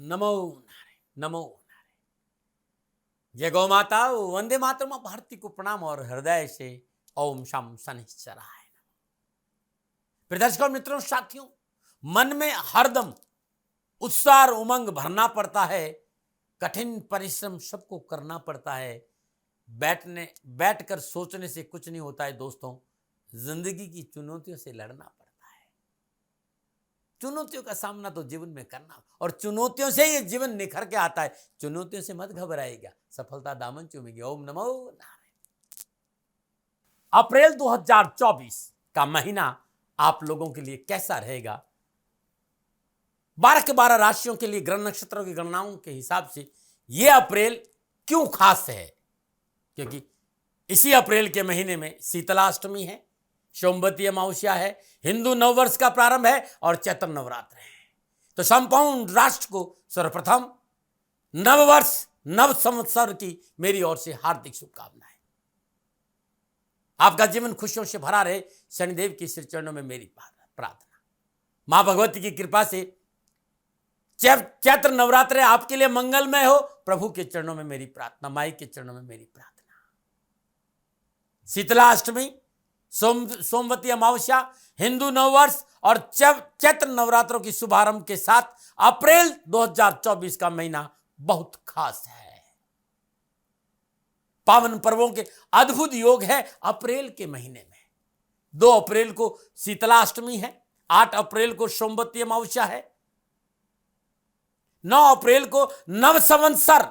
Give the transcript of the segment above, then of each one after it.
नमो नारायण, नमो नारायण। जय गौ माता, वंदे मातरम। भारती को प्रणाम और हृदय से ओम शम शनिश्चराय नमः। प्रिय दर्शकों, मित्रों, साथियों, मन में हरदम उत्साह और उमंग भरना पड़ता है। कठिन परिश्रम सबको करना पड़ता है। बैठकर सोचने से कुछ नहीं होता है दोस्तों। जिंदगी की चुनौतियों से लड़ना पड़ता है। चुनौतियों का सामना तो जीवन में करना, और चुनौतियों से ये जीवन निखर के आता है। चुनौतियों से मत घबराइएगा, सफलता दामन चूमेगी। ओम नमो नारायण। अप्रैल 2024 का महीना आप लोगों के लिए कैसा रहेगा? 12 के 12 राशियों के लिए ग्रह नक्षत्रों की गणनाओं के हिसाब से यह अप्रैल क्यों खास है? क्योंकि इसी अप्रैल के महीने में शीतलाष्टमी है, सोमवती अमावस्या है, हिंदू नववर्ष का प्रारंभ है और चैत्र नवरात्र है। तो संपूर्ण राष्ट्र को सर्वप्रथम नववर्ष नव संवत्सर की मेरी ओर से हार्दिक शुभकामनाएं। आपका जीवन खुशियों से भरा रहे, शनिदेव की श्री चरणों में मेरी प्रार्थना। मां भगवती की कृपा से चैत्र नवरात्र आपके लिए मंगलमय हो, प्रभु के चरणों में मेरी प्रार्थना, माई के चरणों में मेरी प्रार्थना। शीतलाष्टमी, सोमवती अमावस्या, हिंदू नववर्ष और चैत्र नवरात्रों की शुभारंभ के साथ अप्रैल 2024 का महीना बहुत खास है। पावन पर्वों के अद्भुत योग है अप्रैल के महीने में। 2 अप्रैल को शीतलाष्टमी है, 8 अप्रैल को सोमवती अमावस्या है, 9 अप्रैल को नव संवत्सर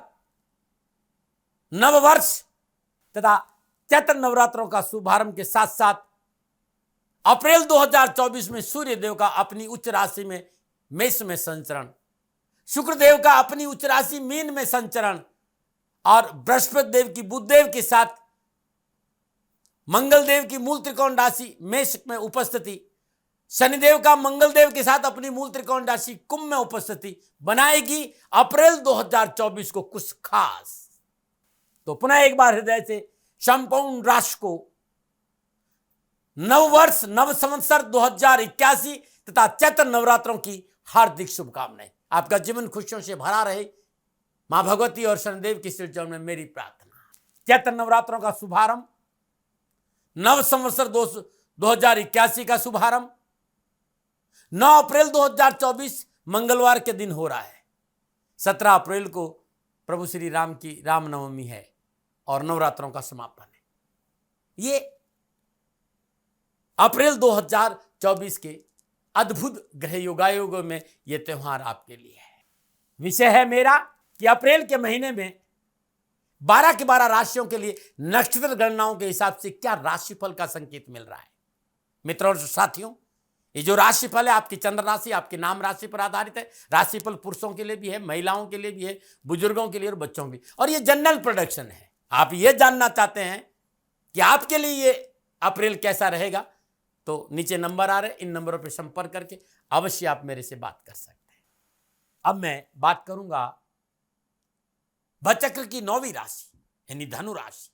नववर्ष तथा चैत्र नवरात्रों का शुभारंभ के साथ साथ अप्रैल 2024 में सूर्य देव का अपनी उच्च राशि में मेष में संचरण, शुक्र देव का अपनी उच्च राशि मीन में संचरण और बृहस्पति देव की बुध देव के साथ मंगल देव की मूल त्रिकोण राशि मेष में उपस्थिति, शनिदेव का मंगल देव के साथ अपनी मूल त्रिकोण राशि कुंभ में उपस्थिति बनाएगी अप्रैल 2024 को कुछ खास। तो पुनः एक बार हृदय से संपूर्ण राष्ट्र को नववर्ष नव संवत्सर 2081 तथा चैत्र नवरात्रों की हार्दिक शुभकामनाएं। आपका जीवन खुशियों से भरा रहे, मां भगवती और शनिदेव की श्री चरण में मेरी प्रार्थना। चैत्र नवरात्रों का शुभारंभ, नव संवत्सर 2081 का शुभारंभ 9 अप्रैल 2024 मंगलवार के दिन हो रहा है। 17 अप्रैल को प्रभु श्री राम की रामनवमी है और नवरात्रों का समापन है। ये अप्रैल 2024 के अद्भुत ग्रह योगायोगों में यह त्योहार आपके लिए है। विषय है मेरा कि अप्रैल के महीने में 12 के 12 राशियों के लिए नक्षत्र गणनाओं के हिसाब से क्या राशिफल का संकेत मिल रहा है। मित्रों और साथियों, ये जो राशिफल है आपकी चंद्र राशि, आपके नाम राशि पर आधारित है। राशिफल पुरुषों के लिए भी है, महिलाओं के लिए भी है, बुजुर्गों के लिए और बच्चों के लिए, और ये जनरल प्रोडक्शन है। आप ये जानना चाहते हैं कि आपके लिए ये अप्रैल कैसा रहेगा, तो नीचे नंबर आ रहे, इन नंबरों पर संपर्क करके अवश्य आप मेरे से बात कर सकते हैं। अब मैं बात करूंगा भचक्र की 9वीं राशि यानी धनु राशि।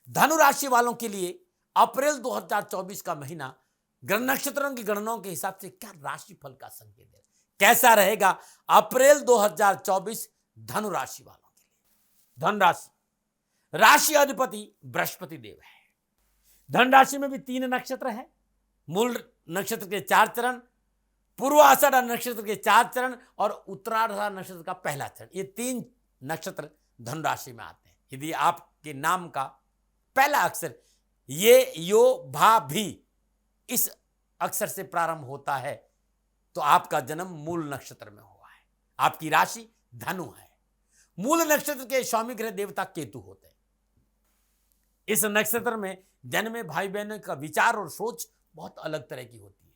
धनु राशि वालों के लिए अप्रैल 2024 का महीना ग्रह नक्षत्रों की गणनाओं के हिसाब से क्या राशिफल का संकेत है, कैसा रहेगा अप्रैल 2024 धनु राशि वालों के लिए। धन राशि, राशि अधिपति बृहस्पति देव है। धन राशि में भी 3 नक्षत्र है। मूल नक्षत्र के 4 चरण, पूर्वाषाढ़ नक्षत्र के 4 चरण और उत्तराषाढ़ नक्षत्र का पहला चरण, ये 3 नक्षत्र धन राशि में आते हैं। यदि आपके नाम का पहला अक्षर ये यो भा भी इस अक्षर से प्रारंभ होता है तो आपका जन्म मूल नक्षत्र में हुआ है। आपकी राशि धनु है। मूल नक्षत्र के स्वामी ग्रह देवता केतु होते हैं। इस नक्षत्र में जन्मे भाई बहनों का विचार और सोच बहुत अलग तरह की होती है।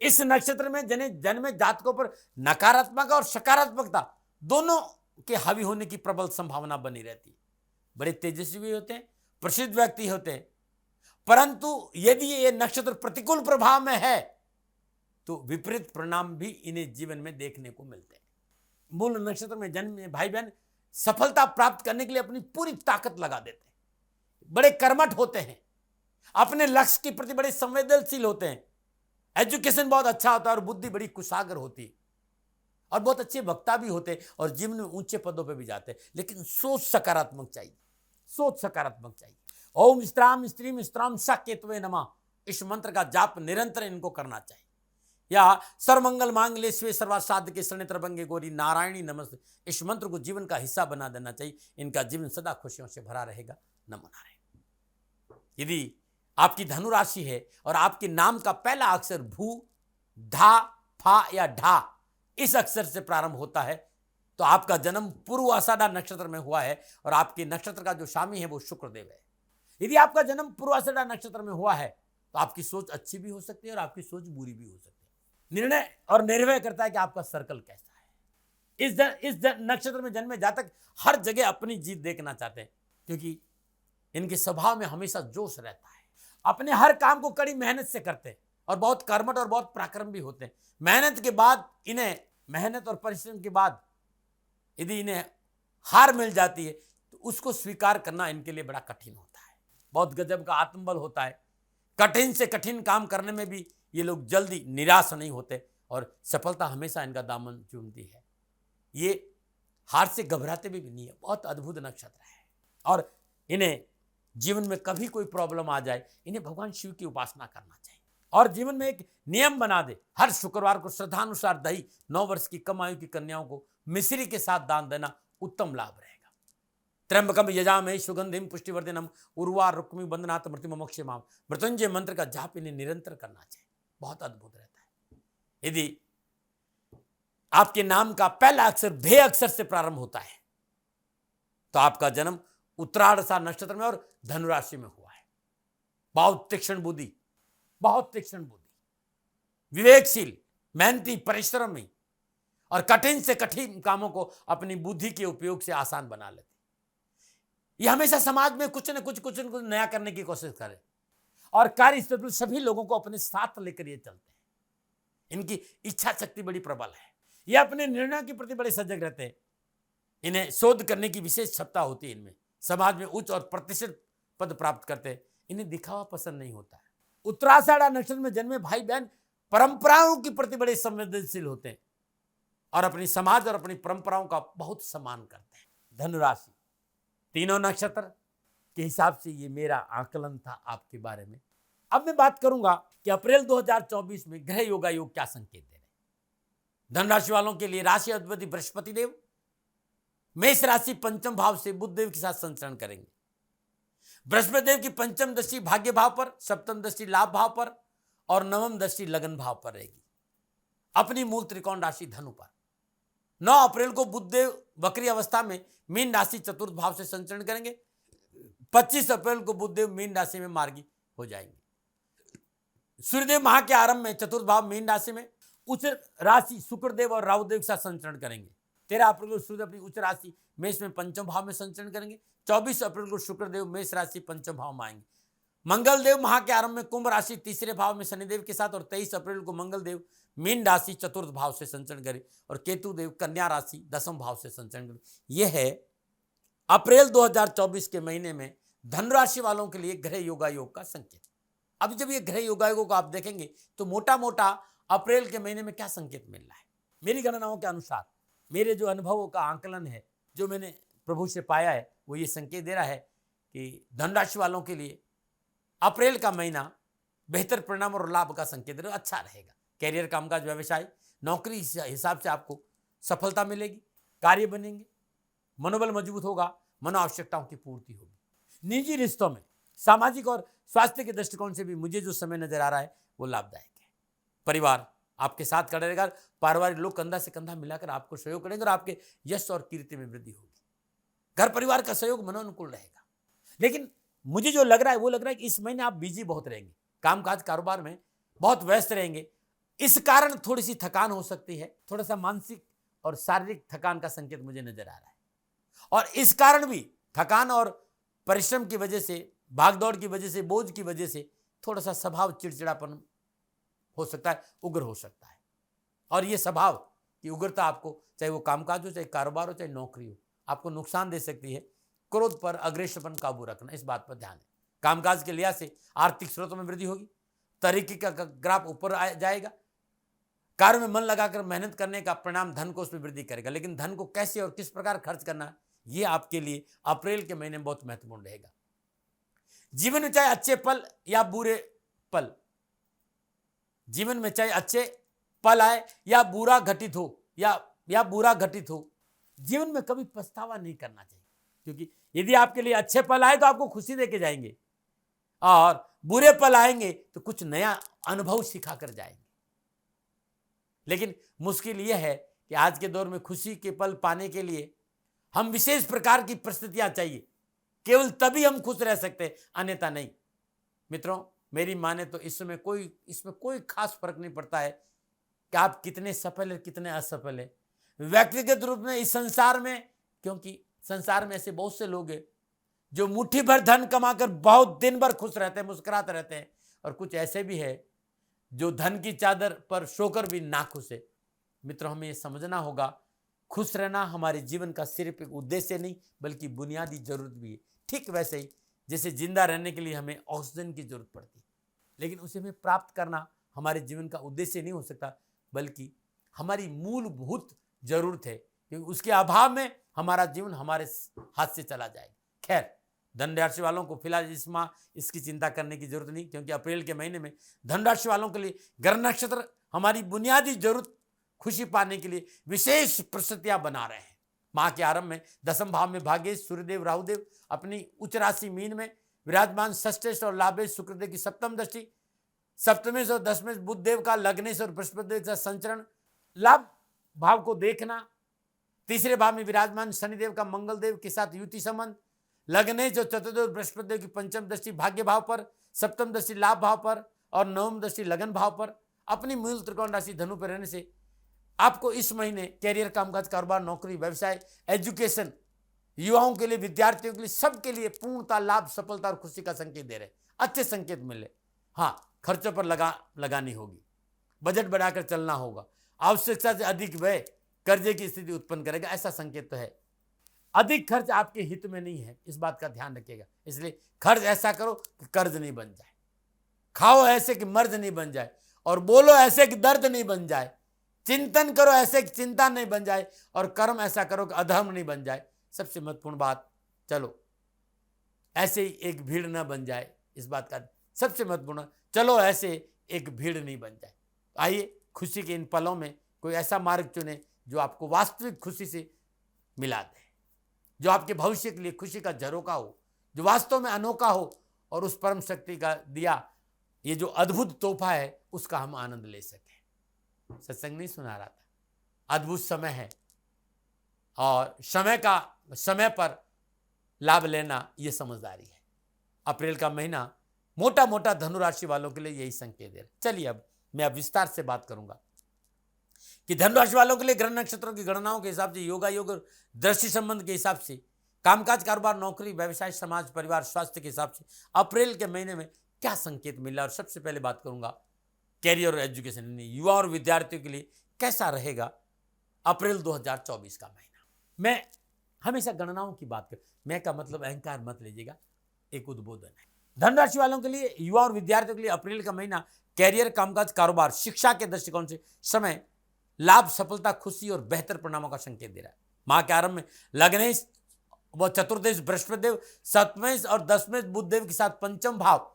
इस नक्षत्र में जन्मे जातकों पर नकारात्मक और सकारात्मकता दोनों के हावी होने की प्रबल संभावना बनी रहती है। बड़े तेजस्वी होते हैं, प्रसिद्ध व्यक्ति होते हैं, परंतु यदि ये नक्षत्र प्रतिकूल प्रभाव में है तो विपरीत परिणाम भी इन्हें जीवन में देखने को मिलते हैं। मूल नक्षत्र में जन्मे भाई बहन सफलता प्राप्त करने के लिए अपनी पूरी ताकत लगा देते हैं, बड़े कर्मठ होते हैं, अपने लक्ष्य के प्रति बड़े संवेदनशील होते हैं, एजुकेशन बहुत अच्छा होता है और बुद्धि बड़ी कुशाग्र होती है और बहुत अच्छे वक्ता भी होते और जीवन में ऊंचे पदों पे भी जाते, लेकिन सोच सकारात्मक चाहिए, सोच सकारात्मक चाहिए। ओम स्त्राम स्त्रीम स्त्राम सा केतवे नमः, इस मंत्र का जाप निरंतर इनको करना चाहिए। या सर्वमंगल मांगल्ये शिवे सर्वार्थ साधके शरण्ये त्र्यंबके गौरी नारायणी नमस्ते, इस मंत्र को जीवन का हिस्सा बना देना चाहिए। इनका जीवन सदा खुशियों से भरा रहेगा। नमो नारायण। यदि आपकी धनु राशि है और आपके नाम का पहला अक्षर भू, धा, फा या ढा इस अक्षर से प्रारंभ होता है, तो आपका जन्म पूर्व आषाढ़ा नक्षत्र में हुआ है और आपके नक्षत्र का जो स्वामी है वो शुक्रदेव है। यदि आपका जन्म पूर्व आषाढ़ा नक्षत्र में हुआ है तो आपकी सोच अच्छी भी हो सकती है और आपकी सोच बुरी भी हो सकती है। निर्णय और निर्भय करता है कि आपका सर्कल कैसा है। इस नक्षत्र में जन्मे जातक हर जगह अपनी जीत देखना चाहते हैं, क्योंकि इनके स्वभाव में हमेशा जोश रहता है। अपने हर काम को कड़ी मेहनत से करते हैं और बहुत कर्मठ और बहुत पराक्रम भी होते हैं। मेहनत के बाद इन्हें, मेहनत और परिश्रम के बाद यदि इन्हें हार मिल जाती है तो उसको स्वीकार करना इनके लिए बड़ा कठिन होता है। बहुत गजब का आत्मबल होता है। कठिन से कठिन काम करने में भी ये लोग जल्दी निराश नहीं होते और सफलता हमेशा इनका दामन चूमती है। ये हार से घबराते भी नहीं है। बहुत अद्भुत नक्षत्र है और इन्हें जीवन में कभी कोई प्रॉब्लम आ जाए, इन्हें भगवान शिव की उपासना करना चाहिए और जीवन में एक नियम बना दे, हर शुक्रवार को श्रद्धानुसार दही 9 वर्ष की कम आयु की कन्याओं को मिश्री के साथ दान देना उत्तम लाभ रहेगा। त्र्यंबकम यजामहे सुगंधिम पुष्टिवर्धनम उर्वार रुक्मी बंधनात् मृत्युमोक्षमाम, मृत्युंजय मंत्र का जाप इन्हें निरंतर करना चाहिए। बहुत अद्भुत रहता है। यदि आपके नाम का पहला अक्षर भे अक्षर से प्रारंभ होता है तो आपका जन्म उत्तराषाढ़ नक्षत्र में और धनु राशि में हुआ है। बहुत तीक्ष्ण बुद्धि, बहुत तीक्ष्ण बुद्धि, विवेकशील, मेहनती, परिश्रमी और कठिन से कठिन कामों को अपनी बुद्धि के उपयोग से आसान बना लेते। ये हमेशा समाज में कुछ न कुछ नया करने की कोशिश करे और कार्यस्थल पर सभी लोगों को अपने साथ लेकर ये चलते हैं। इनकी इच्छा शक्ति बड़ी प्रबल है। ये अपने निर्णय के प्रति बड़े सजग रहते हैं। इन्हें शोध करने की विशेष क्षमता होती है। इनमें समाज में उच्च और प्रतिष्ठित पद प्राप्त करते हैं। इन्हें दिखावा पसंद नहीं होता है। उत्तराषाढ़ा नक्षत्र में जन्मे भाई बहन परंपराओं के प्रति बड़े संवेदनशील होते हैं और अपनी समाज और अपनी परंपराओं का बहुत सम्मान करते हैं। धनुराशि, तीनों नक्षत्र के हिसाब से ये मेरा आकलन था आपके बारे में। अब मैं बात करूंगा कि अप्रैल 2024 में ग्रह योगा योग क्या संकेत दे रहे हैं। धनराशि वालों के लिए राशि अधिपति बृहस्पति देव मेष राशि पंचम भाव से बुध देव के साथ संचरण करेंगे। बृहस्पति देव की पंचम दृष्टि भाग्य भाव पर, सप्तम दृष्टि लाभ भाव पर और नवम दृष्टि लगन भाव पर रहेगी, अपनी मूल त्रिकोण राशि धनु पर। 9 अप्रैल को बुध देव वक्री अवस्था में मीन राशि चतुर्थ भाव से संचरण करेंगे। 25 अप्रैल को बुध देव मीन राशि में मार्गी हो जाएंगे। सूर्यदेव माह के आरंभ में चतुर्थ भाव मीन राशि में उच्च राशि शुक्रदेव और राहुदेव के साथ संचरण करेंगे। 13 अप्रैल को सूर्य अपनी उच्च राशि मेष में पंचम भाव में संचरण करेंगे। 24 अप्रैल को शुक्रदेव मेष राशि पंचम भाव में आएंगे। मंगल देव माह के आरंभ में कुंभ राशि तीसरे भाव में शनिदेव के साथ और 23 अप्रैल को मंगल देव मीन राशि चतुर्थ भाव से संचरण करें और केतु देव कन्या राशि दसम भाव से संचरण करें। यह है अप्रैल 2024 के महीने में धनराशि वालों के लिए ग्रह योगा योग का संकेत। अब जब ये ग्रह योगा योग को आप देखेंगे तो मोटा मोटा अप्रैल के महीने में क्या संकेत मिल रहा है। मेरी गणनाओं के अनुसार, मेरे जो अनुभवों का आंकलन है, जो मैंने प्रभु से पाया है, वो ये संकेत दे रहा है कि धनराशि वालों के लिए अप्रैल का महीना बेहतर परिणाम और लाभ का संकेत दे, अच्छा रहेगा। कैरियर, कामकाज, व्यवसाय, नौकरी हिसाब से आपको सफलता मिलेगी, कार्य बनेंगे, मनोबल मजबूत होगा, मनो आवश्यकताओं की पूर्ति होगी। निजी रिश्तों में, सामाजिक और स्वास्थ्य के दृष्टिकोण से भी मुझे जो समय नजर आ रहा है वो लाभदायक है। परिवार आपके साथ खड़ा रहेगा, पारिवारिक लोग कंधा से कंधा मिलाकर आपको सहयोग करेंगे और आपके यश और कीर्ति में वृद्धि होगी। घर परिवार का सहयोग मनोनुकूल रहेगा। लेकिन मुझे जो लग रहा है वो लग रहा है कि इस महीने आप बिजी बहुत रहेंगे, कामकाज कारोबार में बहुत व्यस्त रहेंगे। इस कारण थोड़ी सी थकान हो सकती है, थोड़ा सा मानसिक और शारीरिक थकान का संकेत मुझे नजर आ रहा है। और इस कारण भी थकान और परिश्रम की वजह से, भागदौड़ की वजह से, बोझ की वजह से थोड़ा सा स्वभाव चिड़चिड़ापन हो सकता है, उग्र हो सकता है। और ये स्वभाव की उग्रता आपको, चाहे वो कामकाज हो, चाहे कारोबार हो, चाहे नौकरी हो, आपको नुकसान दे सकती है। क्रोध पर, अग्रेसरपन काबू रखना, इस बात पर ध्यान है। कामकाज के लिहाज से आर्थिक स्रोतों में वृद्धि होगी, तरक्की का ग्राफ ऊपर जाएगा, कार्य में मन लगाकर मेहनत करने का परिणाम धन को उसमें वृद्धि करेगा, लेकिन धन को कैसे और किस प्रकार खर्च करना, ये आपके लिए अप्रैल के महीने में बहुत महत्वपूर्ण रहेगा। जीवन में चाहे अच्छे पल या बुरे पल, जीवन में चाहे अच्छे पल आए या बुरा घटित हो या बुरा घटित हो, जीवन में कभी पछतावा नहीं करना चाहिए, क्योंकि यदि आपके लिए अच्छे पल आए तो आपको खुशी देके जाएंगे, और बुरे पल आएंगे तो कुछ नया अनुभव सिखा कर जाएंगे। लेकिन मुश्किल यह है कि आज के दौर में खुशी के पल पाने के लिए हम विशेष प्रकार की परिस्थितियां चाहिए, केवल तभी हम खुश रह सकते हैं, अन्यथा नहीं। मित्रों, मेरी माने तो इसमें कोई खास फर्क नहीं पड़ता है कि आप कितने सफल हैं कितने असफल हैं व्यक्तिगत रूप में इस संसार में, क्योंकि संसार में ऐसे बहुत से लोग हैं जो मुट्ठी भर धन कमाकर बहुत दिन भर खुश रहते हैं, मुस्कुराते रहते हैं, और कुछ ऐसे भी है जो धन की चादर पर सोकर भी नाखुश है। मित्रों, हमें यह समझना होगा, खुश रहना हमारे जीवन का सिर्फ एक उद्देश्य नहीं बल्कि बुनियादी जरूरत भी है। ठीक वैसे ही जैसे जिंदा रहने के लिए हमें ऑक्सीजन की जरूरत पड़ती है, लेकिन उसे हमें प्राप्त करना हमारे जीवन का उद्देश्य नहीं हो सकता, बल्कि हमारी मूलभूत जरूरत है, क्योंकि उसके अभाव में हमारा जीवन हमारे हाथ से चला जाएगा। खैर, धन राशि वालों को फिलहाल इस माह इसकी चिंता करने की जरूरत नहीं, क्योंकि अप्रैल के महीने में धन राशि वालों के लिए ग्रह नक्षत्र हमारी बुनियादी जरूरत खुशी पाने के लिए विशेष परिस्थितियां बना रहे हैं। माह के आरंभ में दसम भाव में भाग्येश सूर्यदेव राहुदेव अपनी उच्च राशि मीन में विराजमान, षष्ठेश और लाभेश शुक्रदेव की सप्तम दृष्टि, सप्तमेश और दशमेश बुध देव का लग्नेश और बृहस्पति देव का संचरण, लाभ भाव को देखना, तीसरे भाव में विराजमान शनिदेव का मंगल देव के साथ युति संबंध, लग्नेश और चतुर्देव बृहस्पति देव की पंचम दृष्टि भाग्य भाव पर, सप्तम दृष्टि लाभ भाव पर और नवम दृष्टि लगन भाव पर, अपनी मूल त्रिकोण राशि धनु पर रहने से आपको इस महीने कैरियर, कामकाज, कारोबार, नौकरी, व्यवसाय, एजुकेशन, युवाओं के लिए, विद्यार्थियों के लिए, सबके लिए पूर्णता, लाभ, सफलता और खुशी का संकेत दे रहे, अच्छे संकेत मिले। हाँ, खर्चों पर लगानी होगी, बजट बढ़ाकर चलना होगा, आवश्यकता से अधिक व्यय कर्जे की स्थिति उत्पन्न करेगा, ऐसा संकेत तो है। अधिक खर्च आपके हित में नहीं है, इस बात का ध्यान रखिएगा। इसलिए खर्च ऐसा करो कि कर्ज नहीं बन जाए, खाओ ऐसे कि मर्ज नहीं बन जाए, और बोलो ऐसे कि दर्द नहीं बन जाए, चिंतन करो ऐसे कि चिंता नहीं बन जाए, और कर्म ऐसा करो कि अधर्म नहीं बन जाए। सबसे महत्वपूर्ण बात, चलो ऐसे ही एक भीड़ न बन जाए, इस बात का सबसे महत्वपूर्ण, चलो ऐसे एक भीड़ नहीं बन जाए। आइए खुशी के इन पलों में कोई ऐसा मार्ग चुने जो आपको वास्तविक खुशी से मिला दे, जो आपके भविष्य के लिए खुशी का झरोका हो, जो वास्तव में अनोखा हो, और उस परम शक्ति का दिया ये जो अद्भुत तोहफा है उसका हम आनंद ले सकें। सत्संग नहीं सुना रहा था, अद्भुत समय है, और समय पर लाभ लेना ये समझदारी है। अप्रैल का महीना मोटा मोटा धनु राशि वालों के लिए यही संकेत दे रहा है। चलिए अब मैं विस्तार से बात करूंगा कि धनु राशि वालों के लिए ग्रह नक्षत्रों की गणनाओं के हिसाब से, योगा योग और दृष्टि संबंध के हिसाब से, कामकाज, कारोबार, नौकरी, व्यवसाय, समाज, परिवार, स्वास्थ्य के हिसाब से अप्रैल के महीने में क्या संकेत मिला। और सबसे पहले बात करूंगा कैरियर और एजुकेशन, यानी युवा और विद्यार्थियों के लिए कैसा रहेगा अप्रैल 2024 का महीना। मैं हमेशा गणनाओं की बात कर, मैं का मतलब अहंकार मत लीजिएगा, एक उद्बोधन है। धन राशि वालों के लिए, युवा और विद्यार्थियों के लिए अप्रैल का महीना कैरियर, कामकाज, कारोबार, शिक्षा के दृष्टिकोण से समय लाभ, सफलता, खुशी और बेहतर परिणामों का संकेत दे रहा है। माह के आरंभ में लग्नेश व चतुर्देश बृहस्पति देव, सप्तमेश और दशमेश बुध देव के साथ पंचम भाव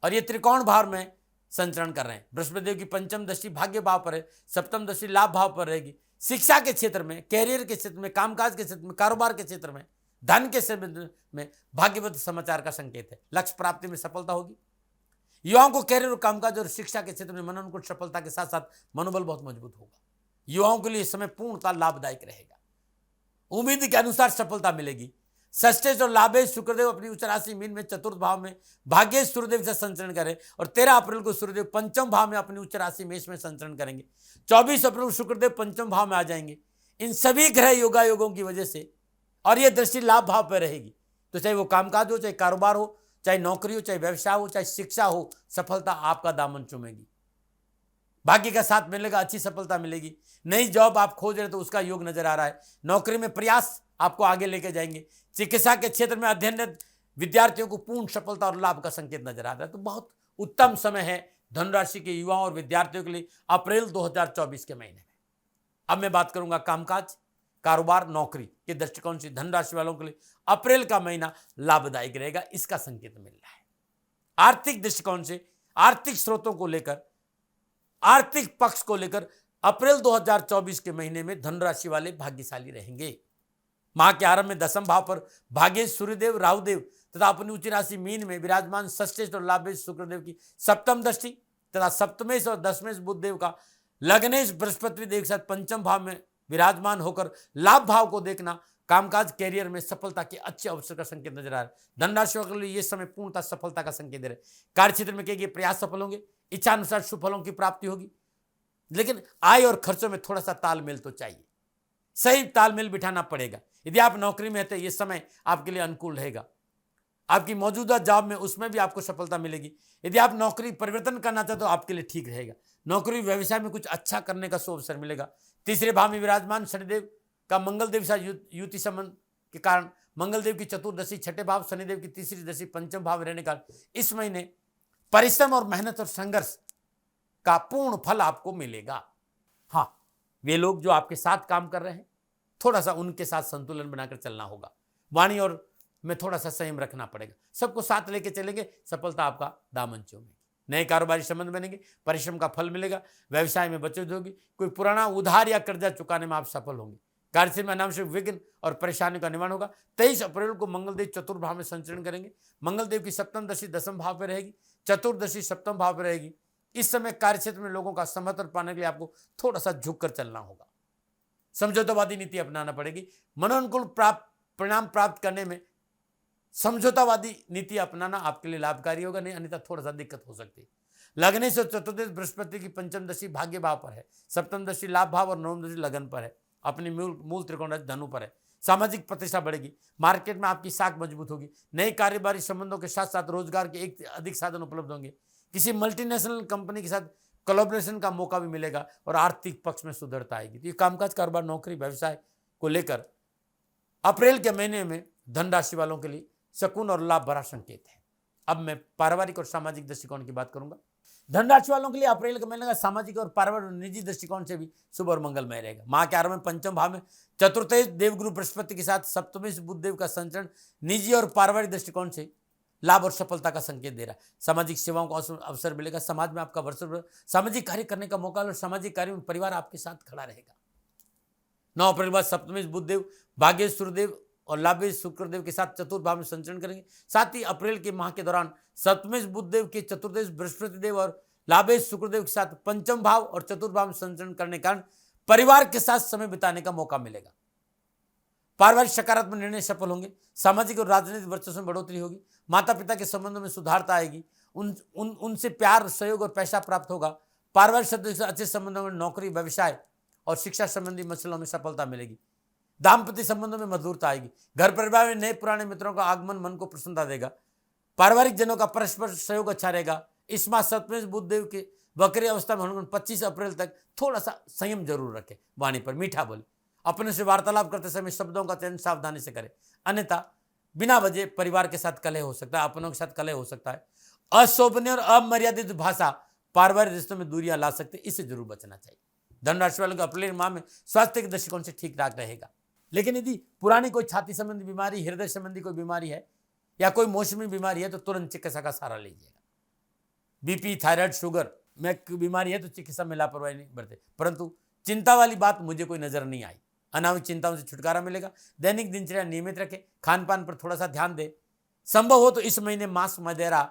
और ये त्रिकोण भाव में संचरण कर रहे हैं। बृहस्पति देव की पंचम दृष्टि भाग्य भाव पर है, सप्तम दृष्टि लाभ भाव पर रहेगी। शिक्षा के क्षेत्र में, कैरियर के क्षेत्र में, कामकाज के क्षेत्र में, कारोबार के क्षेत्र में, धन के क्षेत्र में भाग्यवत समाचार का संकेत है। लक्ष्य प्राप्ति में सफलता होगी। युवाओं को कैरियर और कामकाज और शिक्षा के क्षेत्र में मनोनुकूल सफलता के साथ साथ मनोबल बहुत मजबूत होगा। युवाओं के लिए समय पूर्णतः लाभदायक रहेगा, उम्मीद के अनुसार सफलता मिलेगी। षष्ठेश और लाभेश शुक्रदेव अपनी उच्च राशि मीन में चतुर्थ भाव में भाग्येश सूर्यदेव से संचरण करें, और 13 अप्रैल को सूर्यदेव पंचम भाव में अपनी उच्च राशि मेष में संचरण करेंगे। 24 अप्रैल को शुक्रदेव पंचम भाव में आ जाएंगे। इन सभी ग्रह योगा योगों की वजह से, और यह दृष्टि लाभ भाव पर रहेगी, तो चाहे वो कामकाज हो, चाहे कारोबार हो, चाहे नौकरी हो, चाहे व्यवसाय हो, चाहे शिक्षा हो, सफलता आपका दामन चूमेगी। भाग्य का साथ मिलेगा, अच्छी सफलता मिलेगी। नई जॉब आप खोज रहे तो उसका योग नजर आ रहा है। नौकरी में प्रयास आपको आगे लेके जाएंगे। चिकित्सा के क्षेत्र में अध्ययनरत विद्यार्थियों को पूर्ण सफलता और लाभ का संकेत नजर आ रहा है। तो बहुत उत्तम समय है धनुराशि के युवाओं और विद्यार्थियों के लिए अप्रैल 2024 के महीने में। अब मैं बात करूंगा कामकाज, कारोबार, नौकरी के दृष्टिकोण से धनुराशि वालों के लिए अप्रैल का महीना लाभदायक रहेगा, इसका संकेत मिल रहा है। आर्थिक दृष्टिकोण से आर्थिक स्रोतों को लेकर, आर्थिक पक्ष को लेकर अप्रैल 2024 के महीने में धनुराशि वाले भाग्यशाली रहेंगे। माह के आरंभ में दसम भाव पर भाग्येश सूर्यदेव, राहुदेव तथा अपनी उच्च राशि मीन में विराजमान षष्ठेश और लाभेश शुक्रदेव की सप्तम दृष्टि तथा सप्तमेश और दशमेश बुधदेव का लग्नेश बृहस्पति देव के साथ पंचम भाव में विराजमान होकर लाभ भाव को देखना कामकाज, कैरियर में सफलता के अच्छे अवसर का संकेत नजर आ रहा है। धनराशि के लिए यह समय पूर्णतः सफलता का संकेत दे रहे हैं। कार्य क्षेत्र में कहेंगे प्रयास सफल होंगे, इच्छा अनुसार शुभ फलों की प्राप्ति होगी, लेकिन आय और खर्चों में थोड़ा सा तालमेल तो चाहिए, सही तालमेल बिठाना पड़ेगा। यदि आप नौकरी में हैं तो यह समय आपके लिए अनुकूल रहेगा। आपकी मौजूदा जॉब में उसमें भी आपको सफलता मिलेगी। यदि आप नौकरी परिवर्तन करना चाहते तो आपके लिए ठीक रहेगा। नौकरी व्यवसाय में कुछ अच्छा करने का शुभ अवसर मिलेगा। तीसरे भाव में विराजमान शनिदेव का मंगल देव से युति संबंध के कारण मंगल देव की चतुर्दशी छठे भाव, शनिदेव की तीसरी दशा पंचम भाव रहने का इस महीने परिश्रम और मेहनत और संघर्ष का पूर्ण फल आपको मिलेगा। हाँ, वे लोग जो आपके साथ काम कर रहे हैं थोड़ा सा उनके साथ संतुलन बनाकर चलना होगा। वाणी और में थोड़ा सा संयम रखना पड़ेगा। सबको साथ लेके चलेंगे, सफलता आपका दामन चूमेगी। नए कारोबारी संबंध बनेंगे, परिश्रम का फल मिलेगा। व्यवसाय में बचत होगी, कोई पुराना उधार या कर्जा चुकाने में आप सफल होंगे। कार्यक्षेत्र में अनावश्यक विघ्न और परेशानी का निवारण होगा। 23 अप्रैल को मंगलदेव चतुर्भाव में संचरण करेंगे। मंगलदेव की सप्तम दशा दसम भाव पर रहेगी, चतुर्दशी सप्तम भाव पर रहेगी। इस समय कार्यक्षेत्र में लोगों का समर्थन पाने के लिए आपको थोड़ा सा झुककर चलना होगा। समझौतावादी नीति अपनाना पड़ेगी। मनोनुकूल परिणाम प्राप्त करने में समझौतावादी नीति अपनाना आपके लिए लाभकारी होगा, नहीं अन्यथा थोड़ा सा दिक्कत हो सकती है। लग्न से चतुर्दश बृहस्पति की पंचम दशा भाग्य भाव पर है, सप्तम दशा लाभ भाव और नवम दशा लगन पर है, अपनी मूल त्रिकोण राशि धनु पर है। सामाजिक प्रतिष्ठा बढ़ेगी, मार्केट में आपकी साख मजबूत होगी। नए कारोबारी संबंधों के साथ साथ रोजगार के एक अधिक साधन उपलब्ध होंगे। किसी मल्टीनेशनल कंपनी के साथ कोलैबोरेशन का मौका भी मिलेगा और आर्थिक पक्ष में सुधरता आएगी। तो ये कामकाज, कारोबार, नौकरी, व्यवसाय को लेकर अप्रैल के महीने में धन राशि वालों के लिए शकुन और लाभ भरा संकेत है। अब मैं पारिवारिक और सामाजिक दृष्टिकोण की बात करूंगा। धन राशि वालों के लिए अप्रैल के महीने का सामाजिक और पारिवारिक और निजी दृष्टिकोण से भी शुभ और मंगलमय रहेगा। माह के आरंभ में पंचम भाव में चतुर्थ देवगुरु बृहस्पति के साथ सप्तमेश बुधदेव का संचरण निजी और पारिवारिक दृष्टिकोण से लाभ और सफलता का संकेत दे रहा है। सामाजिक सेवाओं का अवसर मिलेगा। समाज में आपका वर्चस्व, सामाजिक कार्य करने का मौका और सामाजिक कार्य में परिवार आपके साथ खड़ा रहेगा। 9 अप्रैल बाद सप्तमेश बुधदेव, भाग्येश सूर्यदेव और लाभेश शुक्रदेव के साथ चतुर्थ भाव में संचरण करेंगे। साथ ही अप्रैल के माह के दौरान सप्तमेश बुधदेव के चतुर्दश बृहस्पति देव और लाभेश शुक्रदेव के साथ पंचम भाव और चतुर्थ भाव में संचरण करने के कारण परिवार के साथ समय बिताने का मौका मिलेगा। पारिवारिक सकारात्मक निर्णय सफल होंगे। सामाजिक और राजनीतिक वर्चस्व में बढ़ोतरी होगी। माता पिता के संबंधों में सुधारता आएगी। उनसे प्यार, सहयोग और पैसा प्राप्त होगा। पारिवारिक सदस्य से अच्छे संबंधों में नौकरी, व्यवसाय और शिक्षा संबंधी मसलों में सफलता मिलेगी। दाम्पत्य संबंधों में मधुरता आएगी। घर परिवार में नए पुराने मित्रों का आगमन मन को प्रसन्नता देगा। पारिवारिक जनों का परस्पर सहयोग अच्छा रहेगा। इस माह सप्तमेश बुधदेव के वक्री अवस्था में होने 25 अप्रैल तक थोड़ा सा संयम जरूर रखें। वाणी पर मीठा बोले। अपने से वार्तालाप करते समय शब्दों का चयन सावधानी से करें, अन्यथा बिना वजह परिवार के साथ कलह हो सकता है, अपनों के साथ कलह हो सकता है। अशोभनीय और अमर्यादित भाषा पारिवारिक रिश्तों में दूरियां ला सकते, इससे जरूर बचना चाहिए। धन राशि वालों का अप्रैल माह में स्वास्थ्य के दृष्टिकोण से ठीक ठाक रहेगा। लेकिन यदि पुरानी कोई छाती संबंधी बीमारी, हृदय संबंधी कोई बीमारी है या कोई मौसमी बीमारी है तो तुरंत चिकित्सा का सहारा लीजिएगा। बीपी, थायराइड, शुगर में बीमारी है तो चिकित्सा में लापरवाही नहीं बरते। परंतु चिंता वाली बात मुझे कोई नजर नहीं आई। अनावश्यक चिंताओं से छुटकारा मिलेगा। दैनिक दिनचर्या नियमित रखें। खान पान पर थोड़ा सा ध्यान दें। संभव हो तो इस महीने मांस मदिरा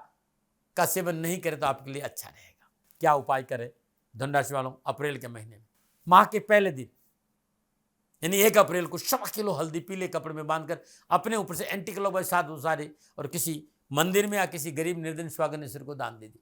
का सेवन नहीं करें तो आपके लिए अच्छा रहेगा। क्या उपाय करें धन राशि वालों अप्रैल के महीने में? माह के पहले दिन यानी 1 अप्रैल को 1.25 किलो हल्दी पीले कपड़े में बांधकर अपने ऊपर से एंटी क्लॉकवाइज 7 उसारे और किसी मंदिर में या किसी गरीब निर्धन स्वागत सिर को दान दे दी।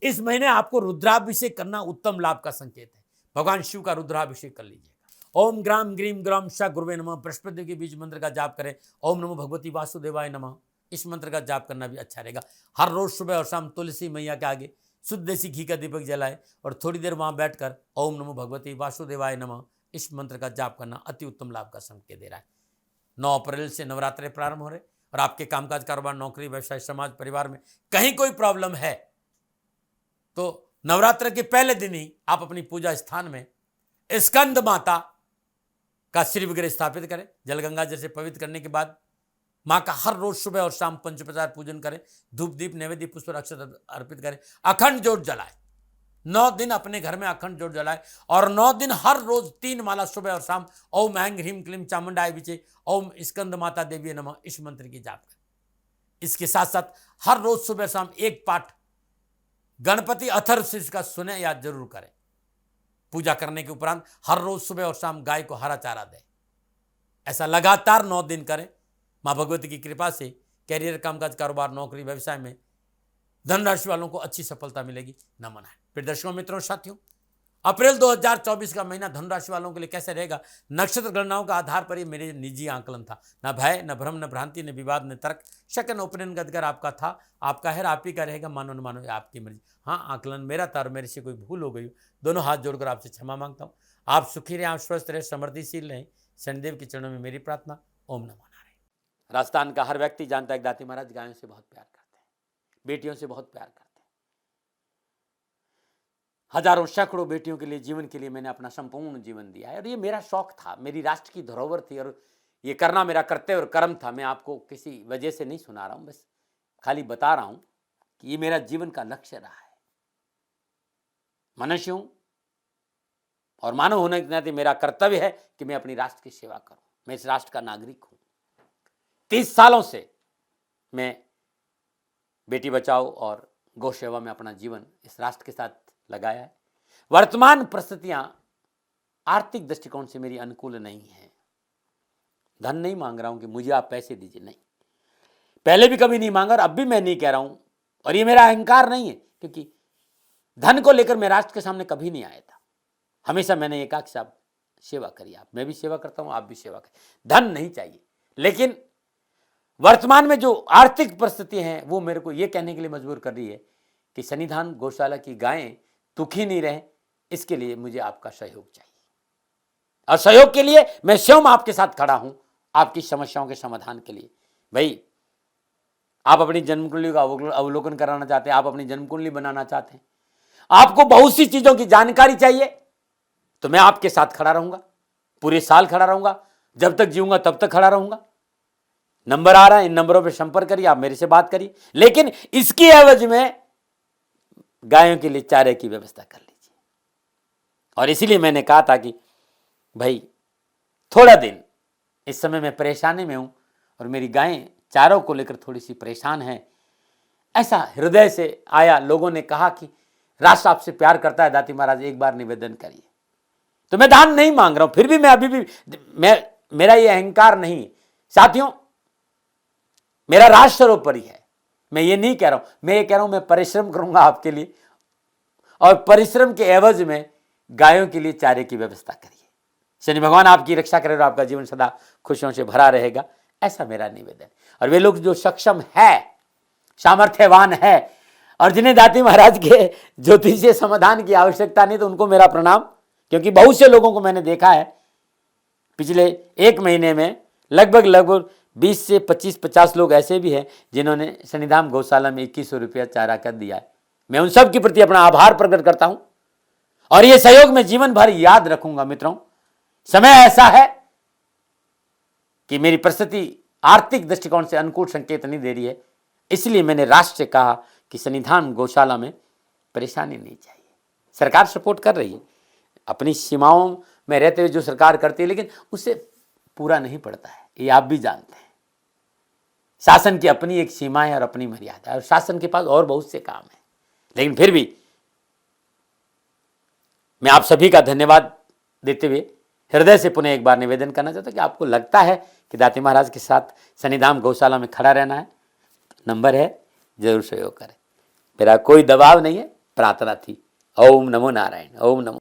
इस महीने आपको रुद्राभिषेक करना उत्तम लाभ का संकेत है। भगवान शिव का रुद्राभिषेक कर लीजिएगा। ओम ग्राम ग्रीम ग्राम शा गुरुवे नमः बृहस्पति के बीज मंत्र का जाप करें। ओम नमो भगवती वासुदेवाय नमः, इस मंत्र का जाप करना भी अच्छा रहेगा। हर रोज सुबह और शाम तुलसी मैया के आगे शुद्ध देसी घी का दीपक जलाए और थोड़ी देर वहां बैठकर ओम नमो भगवती वासुदेवाय नमः इस मंत्र का जाप करना अति उत्तम लाभ का संकेत दे रहा है। 9 अप्रैल से नवरात्रे प्रारंभ हो रहे और आपके कामकाज, कारोबार, नौकरी, व्यवसाय, समाज, परिवार में कहीं कोई प्रॉब्लम है तो नवरात्र के पहले दिन ही आप अपनी पूजा स्थान में स्कंद माता का श्री विग्रह स्थापित करें। जलगंगा जल से पवित्र करने के बाद मां का हर रोज सुबह और शाम पंचोपचार पूजन करें। धूप दीप नैवेद्य पुष्प और अक्षत अर्पित करें। अखंड जोत जलाए। 9 दिन अपने घर में अखंड जोत जलाए और 9 दिन हर रोज 3 माला सुबह और शाम ओम ऐं ह्रीं क्लीं चामुंडाय विचे ओम स्कंद माता देवी नमः इस मंत्र की जाप करें। इसके साथ साथ हर रोज सुबह शाम एक पाठ गणपति अथर्वशीर्ष का सुने या जरूर करें। पूजा करने के उपरांत हर रोज सुबह और शाम गाय को हरा चारा दें। ऐसा लगातार 9 दिन करें। मां भगवती की कृपा से कैरियर, कामकाज, कारोबार, नौकरी, व्यवसाय में धनराशि वालों को अच्छी सफलता मिलेगी। नमन है। फिर दर्शकों, मित्रों, साथियों, अप्रैल 2024 का महीना धनुराशि वालों के लिए कैसे रहेगा? नक्षत्र गणनाओं का आधार पर ये मेरे निजी आकलन था। न भय, न भ्रम, न भ्रांति, न विवाद, न तर्क, शक, न उपनयन गदगर आपका था, आपका है, आप ही का रहेगा। मानो न मानो, आपकी मर्जी। हाँ, आकलन मेरा था और मेरे से कोई भूल हो गई हो, दोनों हाथ जोड़कर आपसे क्षमा मांगता हूँ। आप सुखी रहें, आप स्वस्थ रहे, समृद्धिशील रहें। शनिदेव के चरणों में मेरी प्रार्थना। ओम नमो नारायण। राजस्थान का हर व्यक्ति जानता है कि दाती महाराज गायों से बहुत प्यार करते हैं, बेटियों से बहुत प्यार करते हैं। हजारों सैकड़ों बेटियों के लिए, जीवन के लिए मैंने अपना संपूर्ण जीवन दिया है और ये मेरा शौक था, मेरी राष्ट्र की धरोहर थी और ये करना मेरा कर्तव्य और कर्म था। मैं आपको किसी वजह से नहीं सुना रहा हूं, बस खाली बता रहा हूं कि ये मेरा जीवन का लक्ष्य रहा है। मनुष्य हूं और मानव होने के नाते मेरा कर्तव्य है कि मैं अपनी राष्ट्र की सेवा करूं। मैं इस राष्ट्र का नागरिक हूं। 30 सालों से मैं बेटी बचाओ और गौ सेवा में अपना जीवन इस राष्ट्र के साथ लगाया है। वर्तमान परिस्थितियां आर्थिक दृष्टिकोण से मेरी अनुकूल नहीं है। धन नहीं मांग रहा हूं कि मुझे आप पैसे दीजिए, नहीं, पहले भी कभी नहीं मांगा और अब भी मैं नहीं कह रहा हूं। और ये मेरा अहंकार नहीं है, क्योंकि धन को लेकर मैं राष्ट्र के सामने कभी नहीं आया था। हमेशा मैंने ये कहा कि साहब सेवा करिए, आप, मैं भी सेवा करता हूं, आप भी सेवा करिए। धन नहीं चाहिए, लेकिन वर्तमान में जो आर्थिक परिस्थिति है वो मेरे को ये कहने के लिए मजबूर कर रही है कि सन्निधान गौशाला की गायें दुखी नहीं रहे, इसके लिए मुझे आपका सहयोग चाहिए। और सहयोग के लिए मैं स्वयं आपके साथ खड़ा हूं, आपकी समस्याओं के समाधान के लिए। भाई, आप अपनी जन्म कुंडली का अवलोकन कराना चाहते हैं, आप अपनी जन्म कुंडली बनाना चाहते हैं, आपको बहुत सी चीजों की जानकारी चाहिए, तो मैं आपके साथ खड़ा रहूंगा, पूरे साल खड़ा रहूंगा, जब तक जीऊंगा तब तक खड़ा रहूंगा। नंबर आ रहा है, इन नंबरों पर संपर्क करिए, आप मेरे से बात करिए, लेकिन इसकी एवज में गायों के लिए चारे की व्यवस्था कर लीजिए। और इसीलिए मैंने कहा था कि भाई थोड़ा दिन, इस समय मैं परेशानी में हूं और मेरी गायें चारों को लेकर थोड़ी सी परेशान हैं। ऐसा हृदय से आया, लोगों ने कहा कि राष्ट्र आपसे प्यार करता है, दाती महाराज एक बार निवेदन करिए। तो मैं दान नहीं मांग रहा हूं, फिर भी मैं अभी भी, मेरा ये अहंकार नहीं है साथियों, मेरा राष्ट्र सर्वोपरि है। मैं ये नहीं कह रहा हूं, मैं ये कह रहा हूं मैं परिश्रम करूंगा आपके लिए, और परिश्रम के एवज में गायों के लिए चारे की व्यवस्था करिए। शनि भगवान आपकी रक्षा करे और आपका जीवन सदा खुशियों से भरा रहेगा, ऐसा मेरा निवेदन। और वे लोग जो सक्षम है, सामर्थ्यवान है और जिन्हें दाती महाराज के ज्योतिषीय समाधान की आवश्यकता नहीं, तो उनको मेरा प्रणाम। क्योंकि बहुत से लोगों को मैंने देखा है पिछले 1 महीने में, लगभग 20 से 25-50 लोग ऐसे भी हैं जिन्होंने सन्निधान गौशाला में 2100 रुपया चारा कर दिया है। मैं उन सब के प्रति अपना आभार प्रकट करता हूं और ये सहयोग मैं जीवन भर याद रखूंगा। मित्रों, समय ऐसा है कि मेरी परिस्थिति आर्थिक दृष्टिकोण से अनुकूल संकेत नहीं दे रही है, इसलिए मैंने राष्ट्र से कहा कि सन्निधान गौशाला में परेशानी नहीं चाहिए। सरकार सपोर्ट कर रही है, अपनी सीमाओं में रहते हुए जो सरकार करती है, लेकिन उससे पूरा नहीं पड़ता है, ये आप भी जानते हैं। शासन की अपनी एक सीमा है और अपनी मर्यादा है, और शासन के पास और बहुत से काम है। लेकिन फिर भी मैं आप सभी का धन्यवाद देते हुए हृदय से पुनः एक बार निवेदन करना चाहता हूं कि आपको लगता है कि दाती महाराज के साथ सन्निधान गौशाला में खड़ा रहना है, नंबर है, जरूर सहयोग करें। मेरा कोई दबाव नहीं है, प्रार्थना थी। ओम नमो नारायण। ओम नमो।